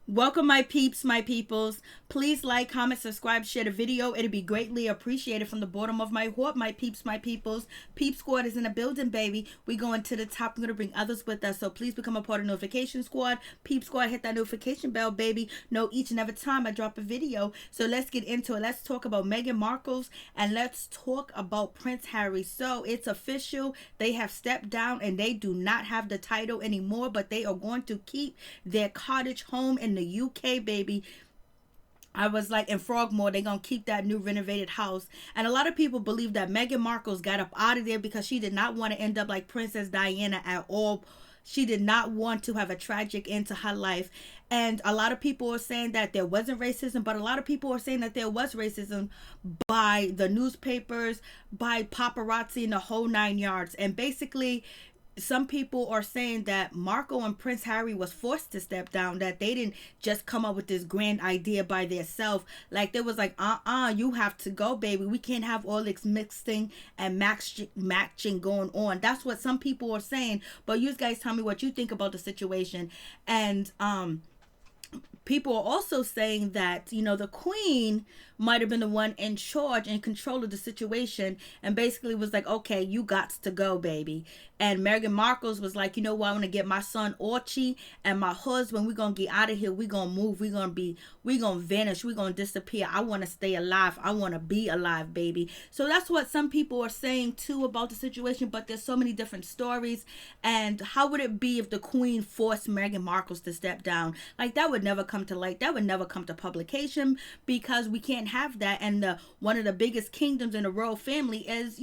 Welcome, my peeps, my peoples. Please like, comment, subscribe, share the video. It'd be greatly appreciated from the bottom of my heart, my peeps, my peoples. Peep Squad is in the building, baby. We going to the top. We're going to bring others with us. So please become a part of Notification Squad. Peep Squad, hit that notification bell, baby. Know each and every time I drop a video. So let's get into it. Let's talk about Meghan Markle's and let's talk about Prince Harry. So it's official. They have stepped down and they do not have the title anymore, but they are going to keep their cottage home in the UK, baby. I was like, in Frogmore, they're going to keep that new renovated house. And a lot of people believe that Meghan Markle's got up out of there because she did not want to end up like Princess Diana at all. She did not want to have a tragic end to her life. And a lot of people are saying that there wasn't racism, but a lot of people are saying that there was racism by the newspapers, by paparazzi, and the whole 9 yards. And basically, some people are saying that Markle and Prince Harry was forced to step down, that they didn't just come up with this grand idea by themselves. Like, there was like, you have to go, baby. We can't have all this mixing and matching going on. That's what some people are saying. But you guys tell me what you think about the situation. And people are also saying that, the queen might have been the one in charge and control of the situation and basically was like, okay, you got to go, baby. And Meghan Markle's was like, you know what, I want to get my son Archie and my husband. We're going to get out of here. We're going to move. We're going to vanish. We're going to disappear. I want to stay alive. I want to be alive, baby. So that's what some people are saying too about the situation, but there's so many different stories. And how would it be if the queen forced Meghan Markle to step down? Like, that would never come to light. That would never come to publication because we can't have that. And one of the biggest kingdoms in the royal family is,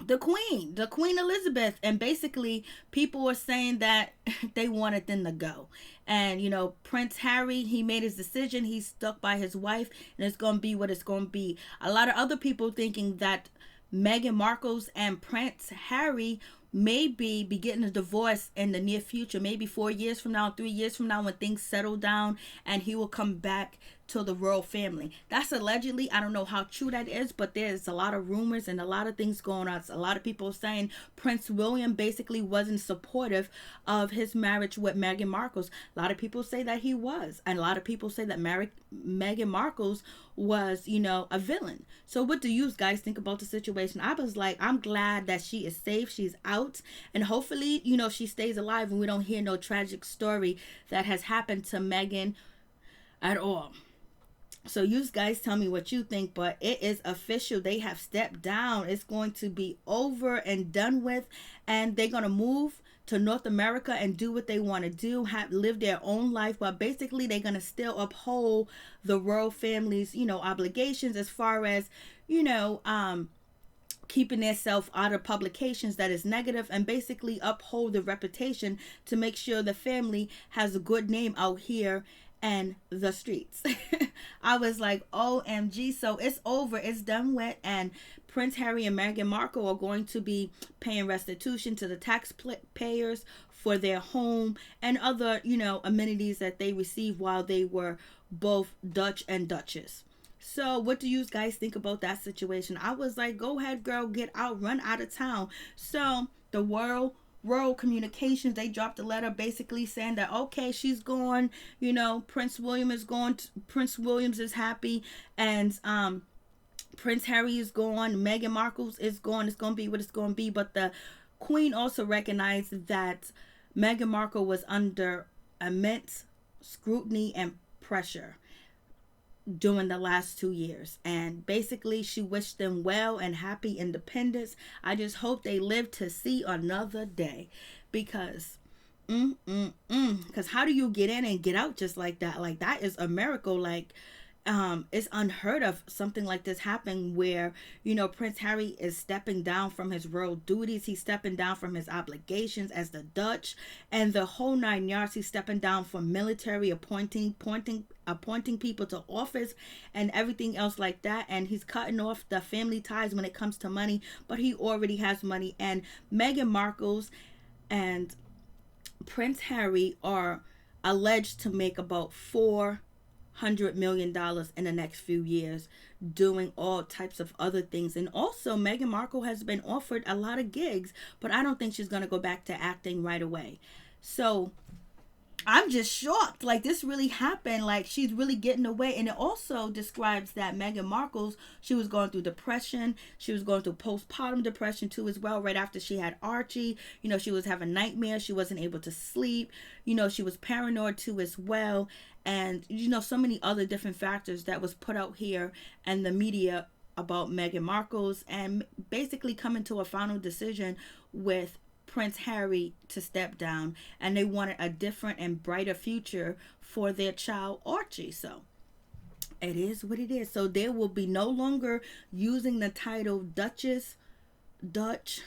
the Queen Elizabeth. And basically, people were saying that they wanted them to go. And, Prince Harry, he made his decision. He's stuck by his wife, and it's going to be what it's going to be. A lot of other people thinking that Meghan Markle's and Prince Harry maybe be getting a divorce in the near future, maybe 4 years from now, 3 years from now, when things settle down, and he will come back to the royal family. That's allegedly. I don't know how true that is, but there's a lot of rumors and a lot of things going on. A lot of people saying Prince William basically wasn't supportive of his marriage with Meghan Markle's. A lot of people say that he was, and a lot of people say that Meghan Markle's was, a villain. So what do you guys think about the situation? I was like, I'm glad that she is safe, she's out, and hopefully, she stays alive and we don't hear no tragic story that has happened to Meghan at all. So you guys tell me what you think, but it is official. They have stepped down. It's going to be over and done with, and they're going to move to North America and do what they want to do, live their own life, but basically they're going to still uphold the royal family's, obligations as far as, keeping themselves out of publications that is negative, and basically uphold the reputation to make sure the family has a good name out here and the streets. I was like, OMG. So it's over, it's done with, and Prince Harry and Meghan Markle are going to be paying restitution to the taxpayers for their home and other, amenities that they received while they were both Dutch and Duchess. So what do you guys think about that situation? I was like, go ahead, girl, get out, run out of town. So the Royal Communications, they dropped a letter basically saying that, okay, she's gone, Prince William is gone, Prince Williams is happy, and Prince Harry is gone, Meghan Markle is gone, it's going to be what it's going to be. But the Queen also recognized that Meghan Markle was under immense scrutiny and pressure during the last 2 years, and basically she wished them well and happy independence. I just hope they live to see another day, because because how do you get in and get out just like that? Like, that is a miracle. Like, it's unheard of something like this happening where, Prince Harry is stepping down from his royal duties. He's stepping down from his obligations as the Dutch and the whole 9 yards. He's stepping down from military, appointing people to office and everything else like that. And he's cutting off the family ties when it comes to money, but he already has money. And Meghan Markle's and Prince Harry are alleged to make about $400 million in the next few years doing all types of other things. And also Meghan Markle has been offered a lot of gigs, but I don't think she's going to go back to acting right away. So I'm just shocked. Like, this really happened. Like, she's really getting away. And it also describes that Meghan Markle's, she was going through depression. She was going through postpartum depression too as well, right after she had Archie. You know, she was having nightmares. She wasn't able to sleep. You know, she was paranoid too as well. And, you know, so many other different factors that was put out here and the media about Meghan Markle's, and basically coming to a final decision with Prince Harry to step down, and they wanted a different and brighter future for their child Archie. So it is what it is. So they will be no longer using the title Duchess, Dutch,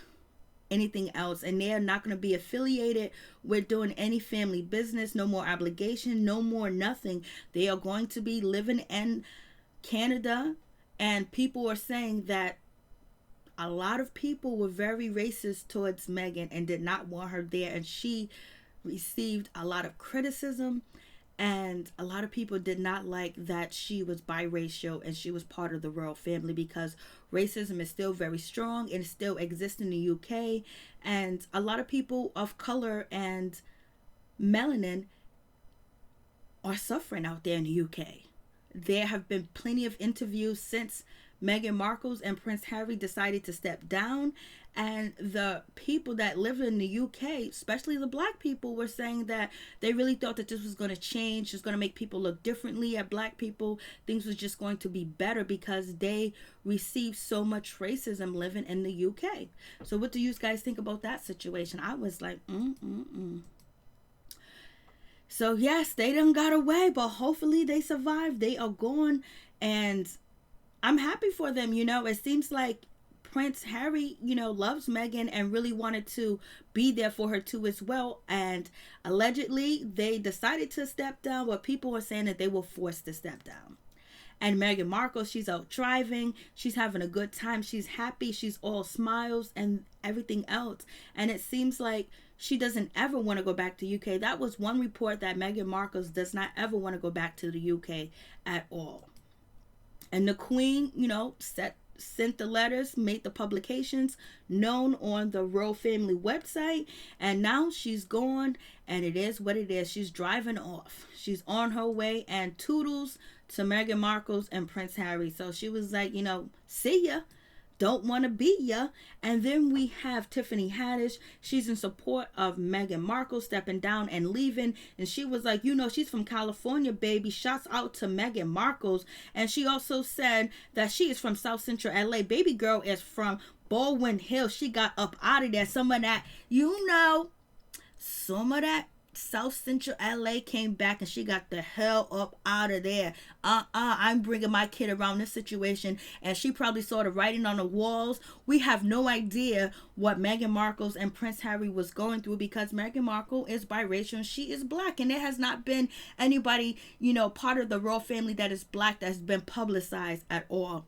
anything else, and they are not going to be affiliated with doing any family business. No more obligation, no more nothing. They are going to be living in Canada, and people are saying that a lot of people were very racist towards Meghan and did not want her there, and she received a lot of criticism, and a lot of people did not like that she was biracial and she was part of the royal family, because racism is still very strong and it still exists in the UK, and a lot of people of color and melanin are suffering out there in the UK. There have been plenty of interviews since Meghan Markle and Prince Harry decided to step down, and the people that live in the UK, especially the black people, were saying that they really thought that this was going to change, was going to make people look differently at black people. Things was just going to be better because they received so much racism living in the UK. So what do you guys think about that situation? I was like, So yes, they done got away, but hopefully they survived. They are gone, and I'm happy for them. You know, it seems like Prince Harry, you know, loves Meghan and really wanted to be there for her too as well. And allegedly they decided to step down, but people are saying that they were forced to step down. And Meghan Markle, she's out driving. She's having a good time. She's happy. She's all smiles and everything else. And it seems like she doesn't ever want to go back to UK. That was one report, that Meghan Markle does not ever want to go back to the UK at all. And the Queen, you know, sent the letters, made the publications known on the royal family website, and now she's gone, and it is what it is. She's driving off. She's on her way, and toodles to Meghan Markle and Prince Harry. So she was like, you know, see ya. Don't want to be ya. And then we have Tiffany Haddish. She's in support of Meghan Markle stepping down and leaving. And she was like, you know, she's from California, baby. Shouts out to Meghan Markle. And she also said that she is from South Central LA. Baby girl is from Baldwin Hills. She got up out of there. Some of that, you know, some of that South Central LA came back, and she got the hell up out of there. I'm bringing my kid around this situation. And she probably saw the writing on the walls. We have no idea what Meghan Markle and Prince Harry was going through, because Meghan Markle is biracial and she is black, and there has not been anybody, you know, part of the royal family that is black that's been publicized at all.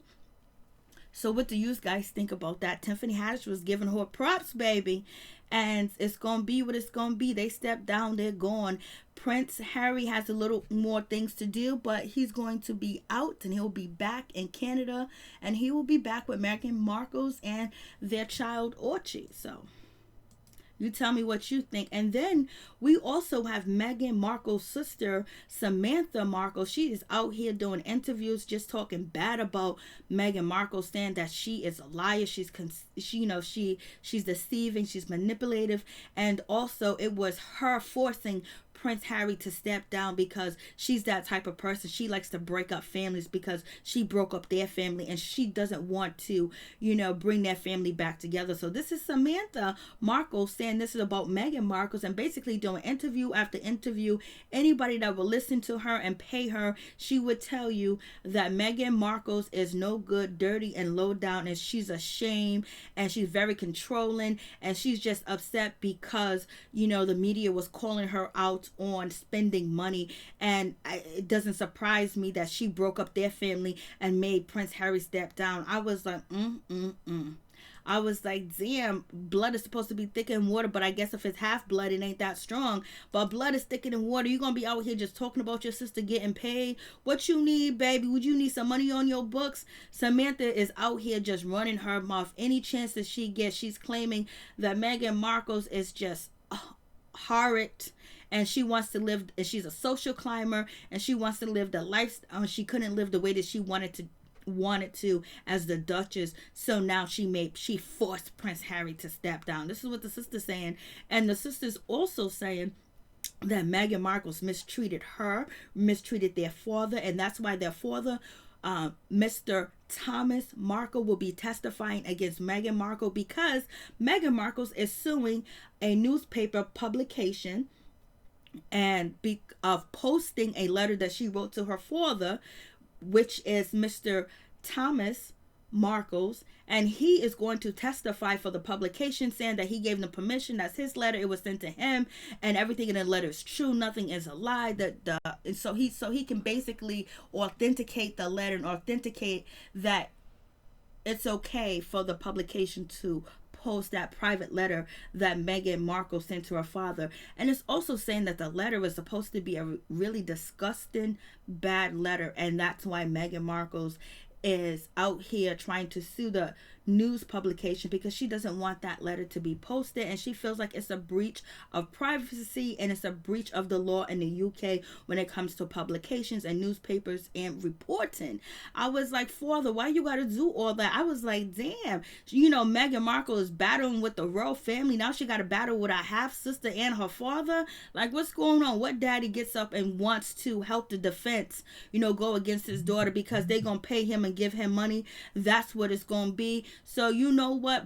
So what do you guys think about that? Tiffany Haddish was giving her props, baby. And it's going to be what it's going to be. They stepped down. They're gone. Prince Harry has a little more things to do, but he's going to be out, and he'll be back in Canada. And he will be back with Meghan Markle and their child, Archie. So you tell me what you think. And then we also have Meghan Markle's sister, Samantha Markle. She is out here doing interviews, just talking bad about Meghan Markle, saying that she is a liar. She's deceiving. She's manipulative. And also, it was her forcing Prince Harry to step down, because she's that type of person. She likes to break up families, because she broke up their family, and she doesn't want to, you know, bring their family back together. So this is Samantha Markle saying this is about Meghan Markle, and basically doing interview after interview. Anybody that will listen to her and pay her, she would tell you that Meghan Markle is no good, dirty, and low down, and she's ashamed, and she's very controlling, and she's just upset because, you know, the media was calling her out on spending money. And it doesn't surprise me that she broke up their family and made Prince Harry step down. I was like, I was like, damn, blood is supposed to be thicker than water, but I guess if it's half blood, it ain't that strong. But blood is thicker than water. You're going to be out here just talking about your sister getting paid. What you need, baby? Would you need some money on your books? Samantha is out here just running her mouth. Any chance that she gets, she's claiming that Meghan Markle is just horrid and she wants to live, and she's a social climber, and she wants to live the life, she couldn't live the way that she wanted to as the Duchess. So now she forced Prince Harry to step down. This is what the sister's saying. And the sister's also saying that Meghan Markle's mistreated their father, and that's why their father, Mr. Thomas Markle, will be testifying against Meghan Markle, because Meghan Markle is suing a newspaper publication and of posting a letter that she wrote to her father, which is Mr. Thomas Markle's, and he is going to testify for the publication, saying that he gave them permission. That's his letter. It was sent to him, and everything in the letter is true. Nothing is a lie. And so he can basically authenticate the letter and authenticate that it's okay for the publication to post that private letter that Meghan Markle sent to her father. And it's also saying that the letter was supposed to be a really disgusting, bad letter, and that's why Meghan Markle's is out here trying to sue the news publication, because she doesn't want that letter to be posted, and she feels like it's a breach of privacy and it's a breach of the law in the UK when it comes to publications and newspapers and reporting. I was like, Father, why you gotta do all that? I was like, damn, Meghan Markle is battling with the royal family. Now she got to battle with her half sister and her father. Like, what's going on? What daddy gets up and wants to help the defense, go against his daughter because they gonna pay him and give him money? That's what it's gonna be. So you know what,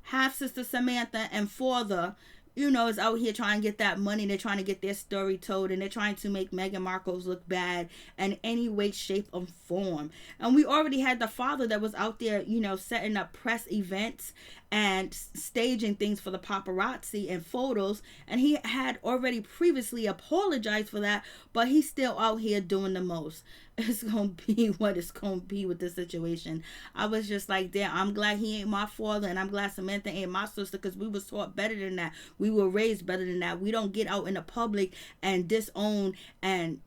half sister Samantha and father, is out here trying to get that money. They're trying to get their story told, and they're trying to make Meghan Markle's look bad in any way, shape, or form. And we already had the father that was out there, setting up press events and staging things for the paparazzi and photos, and he had already previously apologized for that, but he's still out here doing the most. It's gonna be what it's gonna be with this situation. I was just like, damn, I'm glad he ain't my father, and I'm glad Samantha ain't my sister, because we was taught better than that. We were raised better than that. We don't get out in the public and disown and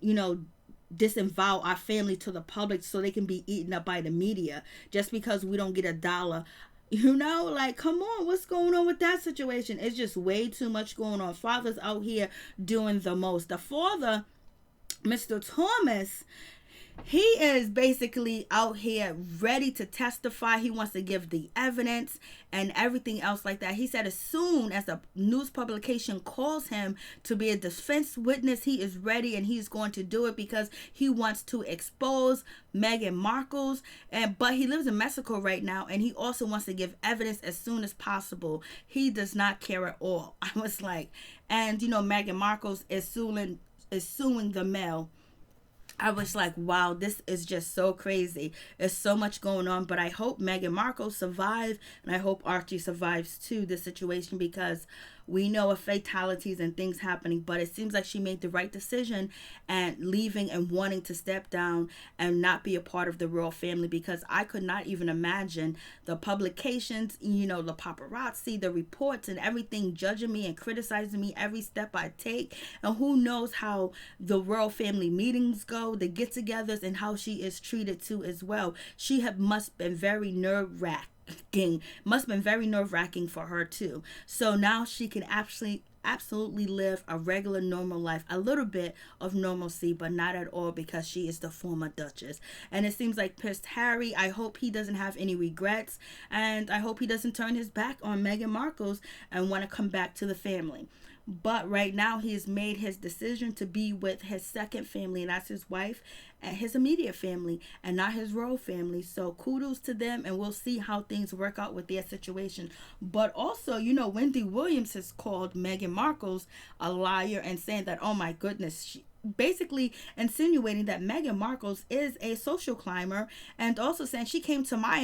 disavow our family to the public so they can be eaten up by the media just because we don't get $1. Like, come on, what's going on with that situation? It's just way too much going on. Father's out here doing the most. The father, Mr. Thomas, he is basically out here ready to testify. He wants to give the evidence and everything else like that. He said as soon as a news publication calls him to be a defense witness, he is ready, and he's going to do it because he wants to expose Meghan Markle's. But he lives in Mexico right now, and he also wants to give evidence as soon as possible. He does not care at all. I was like, and Meghan Markle's is suing the Mail. I was like, wow, this is just so crazy. There's so much going on, but I hope Meghan Markle survives, and I hope Archie survives too, this situation, because we know of fatalities and things happening, but it seems like she made the right decision and leaving and wanting to step down and not be a part of the royal family, because I could not even imagine the publications, the paparazzi, the reports and everything judging me and criticizing me every step I take. And who knows how the royal family meetings go, the get-togethers, and how she is treated too as well. She must been very nerve-wracked. Must have been very nerve-wracking for her too. So now she can absolutely live a regular normal life, a little bit of normalcy, but not at all, because she is the former Duchess. And it seems like Prince Harry, I hope he doesn't have any regrets, and I hope he doesn't turn his back on Meghan Markle's and want to come back to the family. But right now he has made his decision to be with his second family, and that's his wife and his immediate family, and not his royal family. So kudos to them, and we'll see how things work out with their situation. But also, Wendy Williams has called Meghan Markle's a liar and saying that, oh my goodness, she basically insinuating that Meghan Markle is a social climber, and also saying she came to my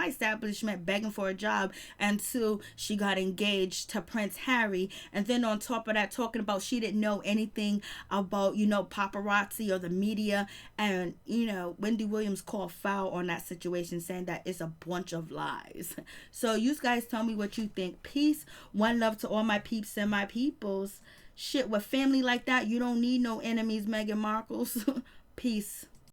establishment begging for a job until she got engaged to Prince Harry, and then on top of that talking about she didn't know anything about paparazzi or the media. And Wendy Williams called foul on that situation, saying that it's a bunch of lies. So you guys tell me what you think. Peace, one love to all my peeps and my peoples. Shit, with family like that, you don't need no enemies, Meghan Markle's. Peace.